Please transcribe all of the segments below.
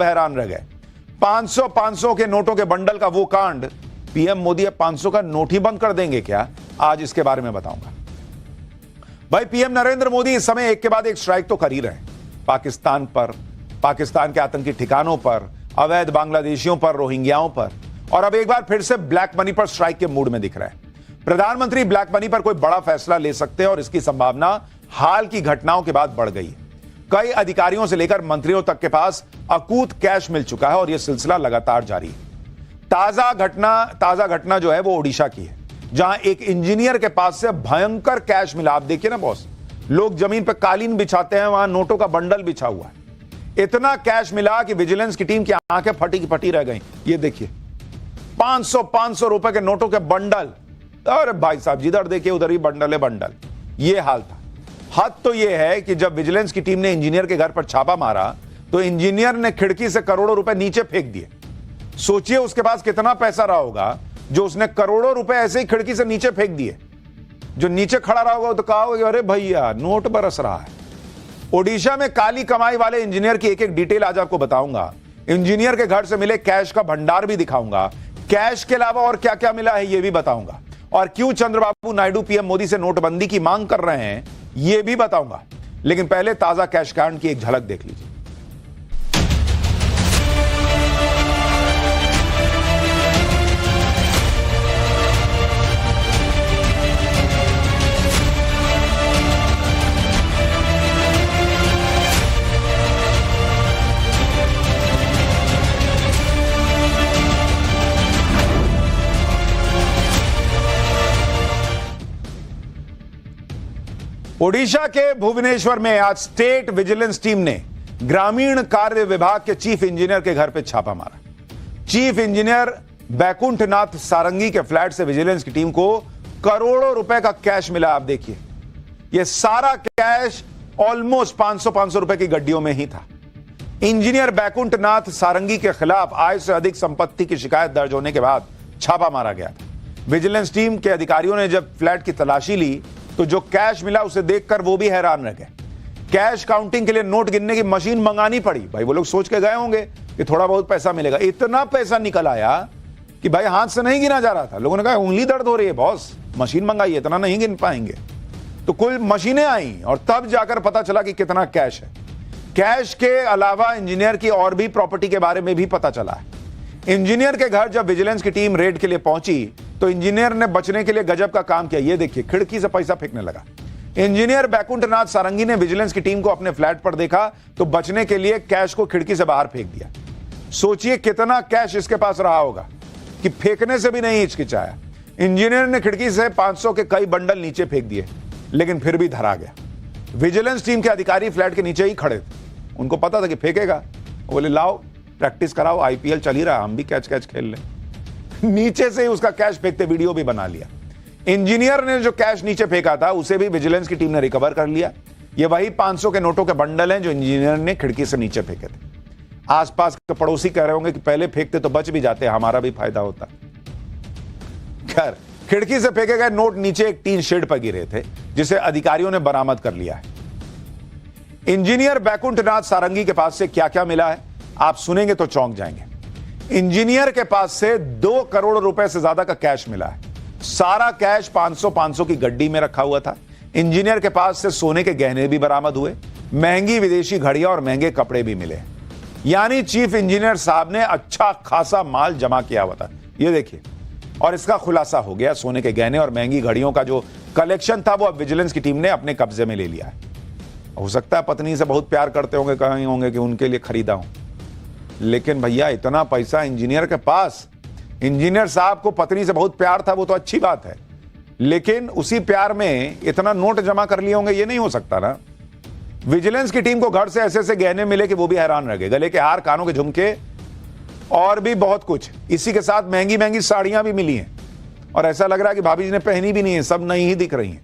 हैरान रह गए। 500 के नोटों के बंडल का वो कांड, पीएम मोदी अब 500 का नोट ही बंद कर देंगे क्या? आज इसके बारे में बताऊंगा। भाई, पीएम नरेंद्र मोदी इस समय एक के बाद एक स्ट्राइक तो कर ही रहे हैं। पाकिस्तान पर, पाकिस्तान के आतंकी ठिकानों पर, अवैध बांग्लादेशियों पर, रोहिंग्याओं पर, और अब एक बार फिर से ब्लैक मनी पर स्ट्राइक के मूड में दिख रहा है। प्रधानमंत्री ब्लैक मनी पर कोई बड़ा फैसला ले सकते हैं और इसकी संभावना हाल की घटनाओं के बाद बढ़ गई है। कई अधिकारियों से लेकर मंत्रियों तक के पास अकूत कैश मिल चुका है और यह सिलसिला लगातार जारी है। ताजा घटना जो है वो ओडिशा की है, जहां एक इंजीनियर के पास से भयंकर कैश मिला। आप देखिए ना बॉस, लोग जमीन पर कालीन बिछाते हैं, वहां नोटों का बंडल बिछा हुआ है। इतना कैश मिला कि विजिलेंस की टीम की आंखें फटी की फटी रह गई। ये देखिए, 500 रुपए के नोटों के बंडल। अरे भाई साहब, जिधर देखिए उधर ही बंडल है बंडल। ये हाल था। हद तो यह है कि जब विजिलेंस की टीम ने इंजीनियर के घर पर छापा मारा तो इंजीनियर ने खिड़की से करोड़ों रुपए नीचे फेंक दिए। सोचिए उसके पास कितना पैसा रहा होगा जो उसने करोड़ों रुपए ऐसे ही खिड़की से नीचे फेंक दिए। जो नीचे खड़ा रहा होगा तो कहा होगा, अरे भैया नोट बरस रहा है। ओडिशा में काली कमाई वाले इंजीनियर की एक एक डिटेल आज आपको बताऊंगा। इंजीनियर के घर से मिले कैश का भंडार भी दिखाऊंगा। कैश के अलावा और क्या क्या मिला है यह भी बताऊंगा। और क्यों चंद्रबाबू नायडू पीएम मोदी से नोटबंदी की मांग कर रहे हैं यह भी बताऊंगा। लेकिन पहले ताजा कैश कांड की एक झलक देख लीजिए। ओडिशा के भुवनेश्वर में आज स्टेट विजिलेंस टीम ने ग्रामीण कार्य विभाग के चीफ इंजीनियर के घर पर छापा मारा। चीफ इंजीनियर बैकुंठनाथ सारंगी के फ्लैट से विजिलेंस की टीम को करोड़ों रुपए का कैश मिला। आप देखिए, यह सारा कैश ऑलमोस्ट 500 रुपए की गड्डियों में ही था। इंजीनियर बैकुंठनाथ सारंगी के खिलाफ आय से अधिक संपत्ति की शिकायत दर्ज होने के बाद छापा मारा गया था। विजिलेंस टीम के अधिकारियों ने जब फ्लैट की तलाशी ली तो जो कैश मिला उसे देखकर वो भी हैरान रह गए। कैश काउंटिंग के लिए नोट गिनने की मशीन मंगानी पड़ी। भाई वो लोग सोच के गए होंगे कि थोड़ा बहुत पैसा मिलेगा। इतना पैसा निकल आया कि भाई हाथ से नहीं गिना जा रहा था। लोगों ने कहा उंगली दर्द हो रही है बॉस, मशीन मंगाई, इतना नहीं गिन पाएंगे। तो कुल मशीनें आई और तब जाकर पता चला कि कितना कैश है। कैश के अलावा इंजीनियर की और भी प्रॉपर्टी के बारे में भी पता चला है। इंजीनियर के घर जब विजिलेंस की टीम रेड के लिए पहुंची तो इंजीनियर ने बचने के लिए गजब का काम किया। ये देखिए, खिड़की से पैसा फेंकने लगा। इंजीनियर बैकुंठनाथ सारंगी ने विजिलेंस की टीम को अपने फ्लैट पर देखा तो बचने के लिए कैश को खिड़की से बाहर फेंक दिया। सोचिए कितना कैश इसके पास रहा होगा कि फेंकने से भी नहीं हिचकिचाया। इंजीनियर ने खिड़की से 500 के कई बंडल नीचे फेंक दिए, लेकिन फिर भी धरा गया। विजिलेंस टीम के अधिकारी फ्लैट के नीचे ही खड़े थे। उनको पता था कि फेंकेगा। बोले लाओ प्रैक्टिस कराओ, आईपीएल चल ही रहा, हम भी कैच खेल लें। नीचे से ही उसका कैश फेंकते वीडियो भी बना लिया। इंजीनियर ने जो कैश नीचे फेंका था उसे भी विजिलेंस की टीम ने रिकवर कर लिया। ये वही 500 के नोटों के बंडल हैं जो इंजीनियर ने खिड़की से नीचे फेंके थे। आसपास के पड़ोसी कह रहे होंगे कि पहले फेंकते तो बच भी जाते, हमारा भी फायदा होता। खैर, खिड़की से फेंके गए नोट नीचे एक टीन शेड पर गिरे थे, जिसे अधिकारियों ने बरामद कर लिया है। इंजीनियर बैकुंठनाथ सारंगी के पास से क्या क्या मिला है आप सुनेंगे तो चौंक जाएंगे। इंजीनियर के पास से 2 करोड़ रुपए से ज्यादा का कैश मिला है। सारा कैश 500 की गड्डी में रखा हुआ था। इंजीनियर के पास से सोने के गहने भी बरामद हुए, महंगी विदेशी घड़ियां और महंगे कपड़े भी मिले। यानी चीफ इंजीनियर साहब ने अच्छा खासा माल जमा किया हुआ था। ये देखिए, और इसका खुलासा हो गया। सोने के गहने और महंगी घड़ियों का जो कलेक्शन था वो अब विजिलेंस की टीम ने अपने कब्जे में ले लिया है। हो सकता है पत्नी से बहुत प्यार करते होंगे, कहे होंगे कि उनके लिए खरीदा हूं, लेकिन भैया इतना पैसा इंजीनियर के पास। इंजीनियर साहब को पत्नी से बहुत प्यार था, वो तो अच्छी बात है, लेकिन उसी प्यार में इतना नोट जमा कर लिए होंगे, ये नहीं हो सकता ना। विजिलेंस की टीम को घर से ऐसे ऐसे गहने मिले कि वो भी हैरान रह गए। गले के हार, कानों के झुमके और भी बहुत कुछ। इसी के साथ महंगी महंगी साड़ियां भी मिली हैं और ऐसा लग रहा है कि भाभी जी ने पहनी भी नहीं है, सब नई ही दिख रही हैं।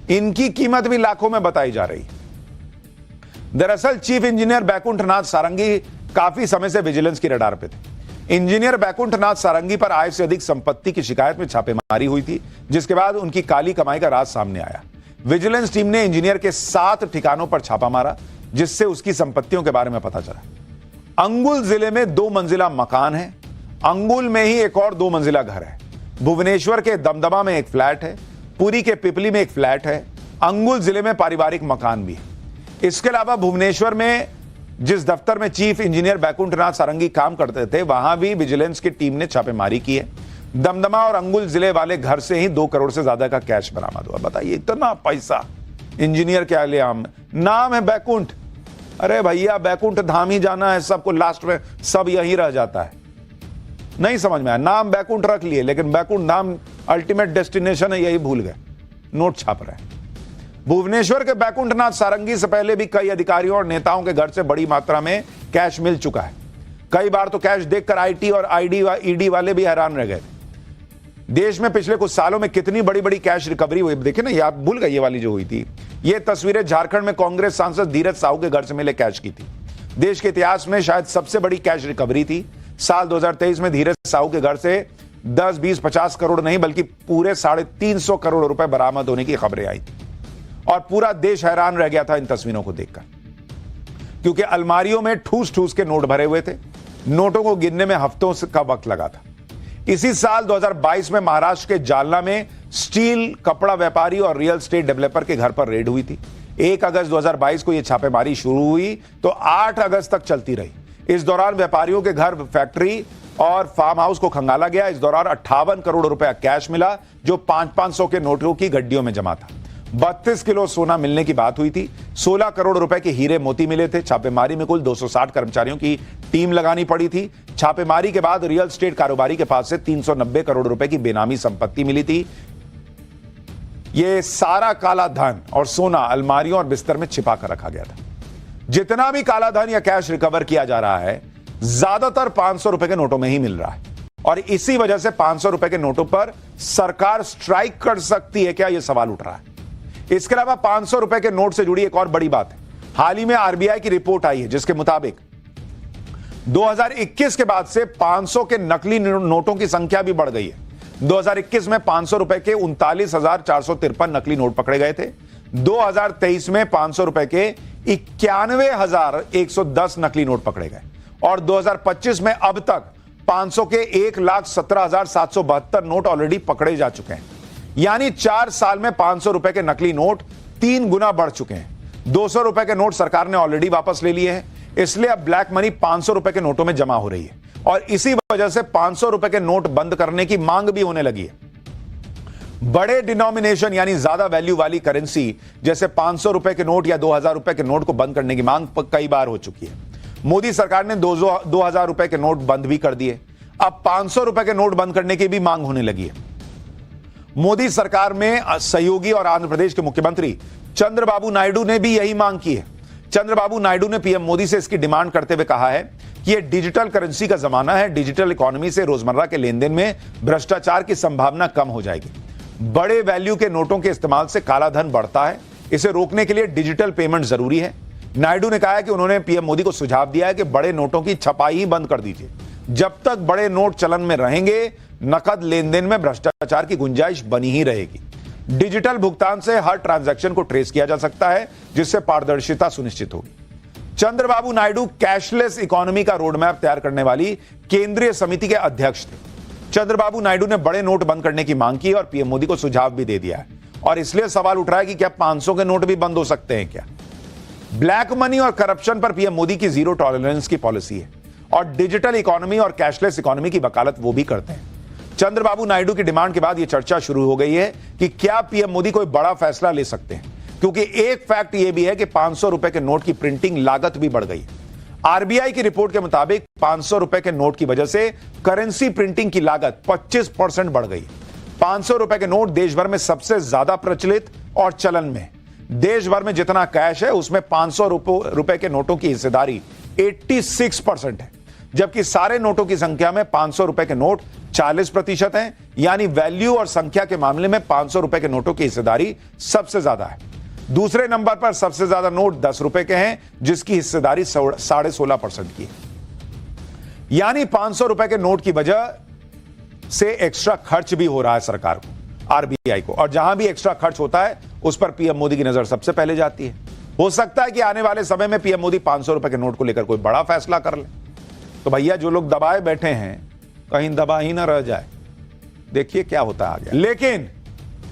इनकी कीमत भी लाखों में बताई जा रही है। दरअसल चीफ इंजीनियर बैकुंठनाथ सारंगी काफी समय से विजिलेंस की रडार पे थे। इंजीनियर बैकुंठनाथ सारंगी पर आय से अधिक संपत्ति की शिकायत में छापेमारी हुई थी, जिसके बाद उनकी काली कमाई का राज सामने आया। विजिलेंस टीम ने इंजीनियर के 7 ठिकानों पर छापा मारा, जिससे उसकी संपत्तियों के बारे में पता चला। अंगुल जिले में 2 मंजिला मकान है। अंगुल में ही एक और 2 मंजिला घर है। भुवनेश्वर के दमदमा में एक फ्लैट है। पुरी के पिपली में एक फ्लैट है। अंगुल जिले में पारिवारिक मकान भी है। इसके अलावा भुवनेश्वर में जिस दफ्तर में चीफ इंजीनियर बैकुंठनाथ सारंगी काम करते थे, वहां भी विजिलेंस की टीम ने छापेमारी की है। दमदमा और अंगुल जिले वाले घर से ही 2 करोड़ से ज्यादा का कैश बरामद हुआ। बताइए, इतना पैसा इंजीनियर के आलियाम, नाम है बैकुंठ। अरे भैया, बैकुंठ धाम ही जाना है सबको, लास्ट में सब यहीं रह जाता है। नहीं समझ में आया, नाम बैकुंठ रख लिए, लेकिन बैकुंठ धाम अल्टीमेट डेस्टिनेशन है, यही भूल गए, नोट छाप रहे हैं। भुवनेश्वर के बैकुंठनाथ सारंगी से पहले भी कई अधिकारियों और नेताओं के घर से बड़ी मात्रा में कैश मिल चुका है। कई बार तो कैश देखकर आईटी और ईडी वाले भी हैरान रह गए। देश में पिछले कुछ सालों में कितनी बड़ी बड़ी कैश रिकवरी हुई, देखिए ना, ये आप भूल गए, ये वाली जो हुई थी, ये तस्वीरें झारखंड में कांग्रेस सांसद धीरज साहू के घर से मिले कैश की थी। देश के इतिहास में शायद सबसे बड़ी कैश रिकवरी थी। साल 2023 में धीरज साहू के घर से 10, 20, 50 करोड़ नहीं बल्कि पूरे 350 करोड़ रुपए बरामद होने की खबरें आई थी और पूरा देश हैरान रह गया था इन तस्वीरों को देखकर, क्योंकि अलमारियों में ठूस ठूस के नोट भरे हुए थे। नोटों को गिनने में हफ्तों का वक्त लगा था। इसी साल 2022 में महाराष्ट्र के जालना में स्टील, कपड़ा व्यापारी और रियल एस्टेट डेवलपर के घर पर रेड हुई थी। 1 अगस्त 2022 को यह छापेमारी शुरू हुई तो 8 अगस्त तक चलती रही। इस दौरान व्यापारियों के घर, फैक्ट्री और फार्म हाउस को खंगाला गया। इस दौरान 58 करोड़ रुपया कैश मिला, जो 500-500 के नोटों की गड्डियों में जमा था। 32 किलो सोना मिलने की बात हुई थी। 16 करोड़ रुपए के हीरे मोती मिले थे। छापेमारी में कुल 260 कर्मचारियों की टीम लगानी पड़ी थी। छापेमारी के बाद रियल एस्टेट कारोबारी के पास से 390 करोड़ रुपए की बेनामी संपत्ति मिली थी। यह सारा काला धन और सोना अलमारियों और बिस्तर में छिपा कर रखा गया था। जितना भी काला धन या कैश रिकवर किया जा रहा है, ज्यादातर 500 रुपए के नोटों में ही मिल रहा है और इसी वजह से 500 रुपए के नोटों पर सरकार स्ट्राइक कर सकती है क्या, यह सवाल उठ रहा है। इसके अलावा 500 रुपए के नोट से जुड़ी एक और बड़ी बात है। हाल ही में आरबीआई की रिपोर्ट आई है जिसके मुताबिक 2021 के बाद से 500 के नकली नोटों की संख्या भी बढ़ गई है। 2021 में 500 रुपए के 39,453 नकली नोट पकड़े गए थे। 2023 में 500 रुपए के 91,110 नकली नोट पकड़े गए और 2025 में अब तक 500 के 1,17,772 नोट ऑलरेडी पकड़े जा चुके हैं। यानी 4 साल में 500 रुपए के नकली नोट 3 गुना बढ़ चुके हैं। 200 रुपए के नोट सरकार ने ऑलरेडी वापस ले लिए हैं, इसलिए अब ब्लैक मनी 500 रुपए के नोटों में जमा हो रही है और इसी वजह से 500 रुपए के नोट बंद करने की मांग भी होने लगी है। बड़े डिनोमिनेशन यानी ज्यादा वैल्यू वाली करेंसी जैसे 500 रुपए के नोट या 2000 रुपए के नोट को बंद करने की मांग कई बार हो चुकी है। मोदी सरकार ने 2000 रुपए के नोट बंद भी कर दिए। अब 500 रुपए के नोट बंद करने की भी मांग होने लगी है। मोदी सरकार में सहयोगी और आंध्र प्रदेश के मुख्यमंत्री चंद्रबाबू नायडू ने भी यही मांग की है। चंद्रबाबू नायडू ने पीएम मोदी से इसकी डिमांड करते हुए कहा है कि यह डिजिटल करेंसी का जमाना है। डिजिटल इकोनॉमी से रोजमर्रा के लेन देन में भ्रष्टाचार की संभावना कम हो जाएगी। बड़े वैल्यू के नोटों के इस्तेमाल से काला धन बढ़ता है। इसे रोकने के लिए डिजिटल पेमेंट जरूरी है। नायडू ने कहा है कि उन्होंने पीएम मोदी को सुझाव दिया है कि बड़े नोटों की छपाई ही बंद कर दीजिए। जब तक बड़े नोट चलन में रहेंगे, नकद लेन देन में भ्रष्टाचार की गुंजाइश बनी ही रहेगी। डिजिटल भुगतान से हर ट्रांजैक्शन को ट्रेस किया जा सकता है, जिससे पारदर्शिता सुनिश्चित होगी। चंद्रबाबू नायडू कैशलेस इकोनॉमी का रोडमैप तैयार करने वाली केंद्रीय समिति के अध्यक्ष थे। चंद्रबाबू नायडू ने बड़े नोट बंद करने की मांग की और पीएम मोदी को सुझाव भी दे दिया है और इसलिए सवाल उठ रहा है कि क्या 500 के नोट भी बंद हो सकते हैं क्या। ब्लैक मनी और करप्शन पर पीएम मोदी की जीरो टॉलरेंस की पॉलिसी है और डिजिटल इकोनॉमी और कैशलेस इकोनॉमी की वकालत वो भी करते हैं। चंद्रबाबू नायडू की डिमांड के बाद यह चर्चा शुरू हो गई है कि क्या पीएम मोदी कोई बड़ा फैसला ले सकते हैं, क्योंकि एक फैक्ट यह भी है कि 500 रुपए के नोट की प्रिंटिंग लागत भी बढ़ गई। आरबीआई की रिपोर्ट के मुताबिक 500 रुपए के नोट की वजह से करेंसी प्रिंटिंग की लागत 25% बढ़ गई। 500 रुपए के नोट देश भर में सबसे ज्यादा प्रचलित और चलन में। देश भर में जितना कैश है उसमें 500 रुपए के नोटों की हिस्सेदारी 86% है, जबकि सारे नोटों की संख्या में 500 रुपए के नोट 40% हैं। यानी वैल्यू और संख्या के मामले में 500 रुपए के नोटों की हिस्सेदारी सबसे ज्यादा है। दूसरे नंबर पर सबसे ज्यादा नोट 10 रुपए के हैं, जिसकी हिस्सेदारी 16.5% की है। यानी 500 रुपए के नोट की वजह से एक्स्ट्रा खर्च भी हो रहा है सरकार को, आरबीआई को, और जहां भी एक्स्ट्रा खर्च होता है उस पर पीएम मोदी की नजर सबसे पहले जाती है। हो सकता है कि आने वाले समय में पीएम मोदी 500 रुपए के नोट को लेकर कोई बड़ा फैसला कर ले। तो भैया जो लोग दबाए बैठे हैं कहीं दबा ही ना रह जाए। देखिए क्या होता है आगे। लेकिन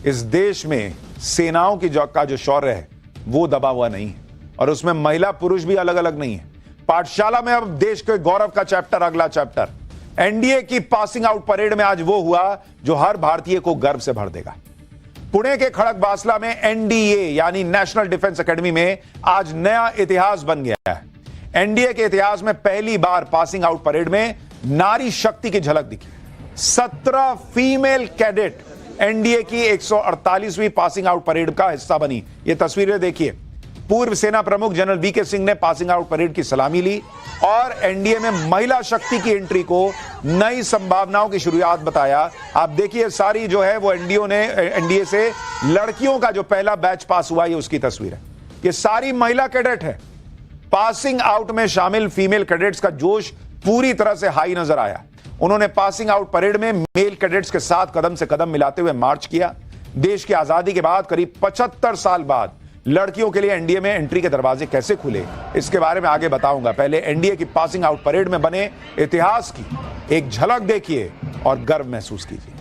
इस देश में सेनाओं की का जो शौर्य है वो दबा हुआ नहीं है, और उसमें महिला पुरुष भी अलग अलग नहीं है। पाठशाला में अब देश के गौरव का चैप्टर, अगला चैप्टर एनडीए की पासिंग आउट परेड में आज वो हुआ जो हर भारतीय को गर्व से भर देगा। पुणे के खड़गवासला में एनडीए यानी नेशनल डिफेंस एकेडमी में आज नया इतिहास बन गया है। एनडीए के इतिहास में पहली बार पासिंग आउट परेड में नारी शक्ति की झलक दिखी। 17 फीमेल कैडेट एनडीए की 148वीं पासिंग आउट परेड का हिस्सा बनी। ये तस्वीरें देखिए। पूर्व सेना प्रमुख जनरल वीके सिंह ने पासिंग आउट परेड की सलामी ली और एनडीए में महिला शक्ति की एंट्री को नई संभावनाओं की शुरुआत बताया। आप देखिए सारी जो है वो एनडीए से लड़कियों का जो पहला बैच पास हुआ, ये उसकी तस्वीर है। ये सारी महिला कैडेट है। पासिंग आउट में शामिल फीमेल कैडेट्स का जोश पूरी तरह से हाई नजर आया। उन्होंने पासिंग आउट परेड में मेल कैडेट्स के साथ कदम से कदम मिलाते हुए मार्च किया। देश की आजादी के बाद करीब 75 साल बाद लड़कियों के लिए एनडीए में एंट्री के दरवाजे कैसे खुले, इसके बारे में आगे बताऊंगा। पहले एनडीए की पासिंग आउट परेड में बने इतिहास की एक झलक देखिए और गर्व महसूस कीजिए।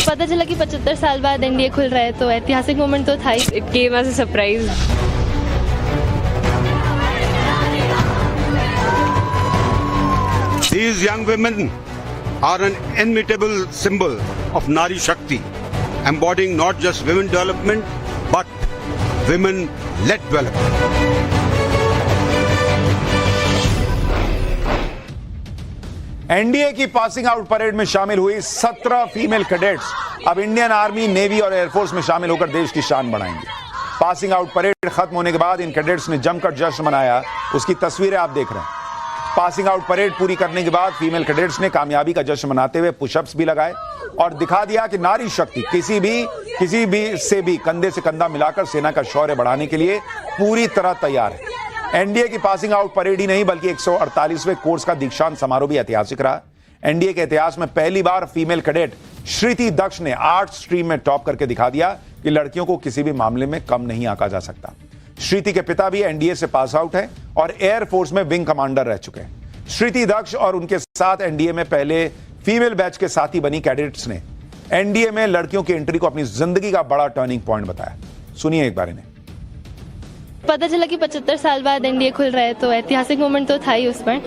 पता चला कि 75 साल बाद एनडीए खुल रहा है, तो ऐतिहासिक मोमेंट तो था ही। It came as a surprise. These young women are an inimitable symbol of Nari Shakti, embodying not just women development but women-led development. NDA की पासिंग आउट परेड में शामिल हुई 17 फीमेल कैडेट्स अब इंडियन आर्मी, नेवी और air force में शामिल होकर देश की शान बढ़ाएंगे। पासिंग आउट परेड खत्म होने के बाद इन कैडेट्स ने जमकर जश्न मनाया, उसकी तस्वीरें आप देख रहे हैं। पासिंग आउट परेड पूरी करने के बाद फीमेल कैडेट्स ने कामयाबी का जश्न मनाते हुए पुशअप्स भी लगाए और दिखा दिया कि नारी शक्ति किसी भी से भी कंधे से कंधा मिलाकर सेना का शौर्य बढ़ाने के लिए पूरी तरह तैयार है। एनडीए की पासिंग आउट परेड ही नहीं बल्कि 148वें कोर्स का दीक्षांत समारोह भी ऐतिहासिक रहा। एनडीए के इतिहास में पहली बार फीमेल कैडेट श्रुति दक्ष ने आर्ट स्ट्रीम में टॉप करके दिखा दिया कि लड़कियों को किसी भी मामले में कम नहीं आंका जा सकता। श्रुति के पिता भी एनडीए से पास आउट है और एयरफोर्स में विंग कमांडर रह चुके हैं। श्रुति दक्ष और उनके साथ एनडीए में पहले फीमेल बैच के साथी बनी कैडेट्स ने एनडीए में लड़कियों की एंट्री को अपनी जिंदगी का बड़ा टर्निंग पॉइंट बताया। सुनिए एक बार इन्हें। पता चला कि 75 साल बाद एनडीए खुल रहा है, तो ऐतिहासिक मोमेंट तो था ही उस पर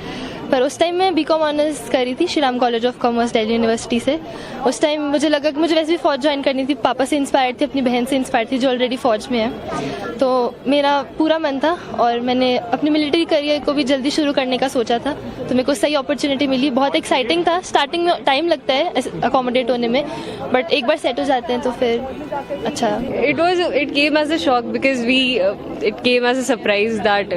उस टाइम मैं बीकॉम ऑनर्स करी थी Shri Ram college of commerce Delhi university से। उस टाइम मुझे लगा कि मुझे वैसे भी फौज ज्वाइन करनी थी। पापा से इंस्पायर्ड थी, अपनी बहन से इंस्पायर्ड थी जो ऑलरेडी फौज में है। तो मेरा पूरा मन था और मैंने अपनी मिलिट्री करियर को भी जल्दी शुरू करने का सोचा था, तो मेरे को सही अपॉर्चुनिटी मिली। बहुत एक्साइटिंग था। स्टार्टिंग में टाइम लगता है अकोमोडेट होने में, बट एक बार सेट हो जाते हैं तो फिर अच्छा। It came as a shock because it came as a surprise that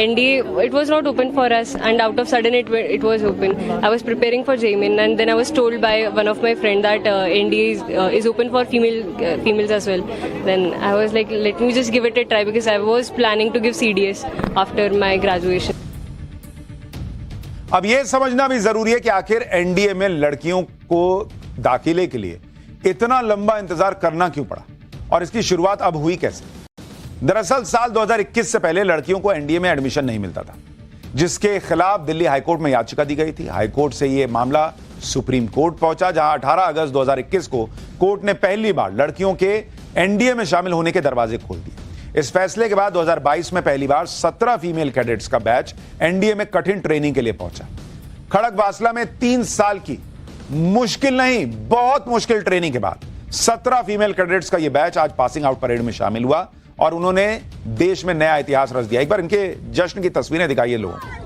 NDA, it was not open for us, and out of sudden it was open. I was preparing for JMIN and then I was told by one of my friend that NDA is open for females as well. Then I was like, let me just give it a try because I was planning to give CDS after my graduation. अब यह समझना भी जरूरी है कि आखिर NDA में लड़कियों को दाखिले के लिए इतना लंबा इंतजार करना क्यों पड़ा और इसकी शुरुआत अब हुई कैसे। दरअसल साल 2021 से पहले लड़कियों को एनडीए में एडमिशन नहीं मिलता था, जिसके खिलाफ दिल्ली हाईकोर्ट में याचिका दी गई थी। हाईकोर्ट से यह मामला सुप्रीम कोर्ट पहुंचा, जहां 18 अगस्त 2021 को कोर्ट ने पहली बार लड़कियों के एनडीए में शामिल होने के दरवाजे खोल दिए। इस फैसले के बाद 2022 में पहली बार 17 फीमेल कैडेट्स का बैच एनडीए में कठिन ट्रेनिंग के लिए पहुंचा। खड़गवासला में 3 साल की मुश्किल नहीं, बहुत मुश्किल ट्रेनिंग के बाद 17 फीमेल कैडेट्स का यह बैच आज पासिंग आउट परेड में शामिल हुआ और उन्होंने देश में नया इतिहास रच दिया। एक बार इनके जश्न की तस्वीरें दिखाइए लोगों को।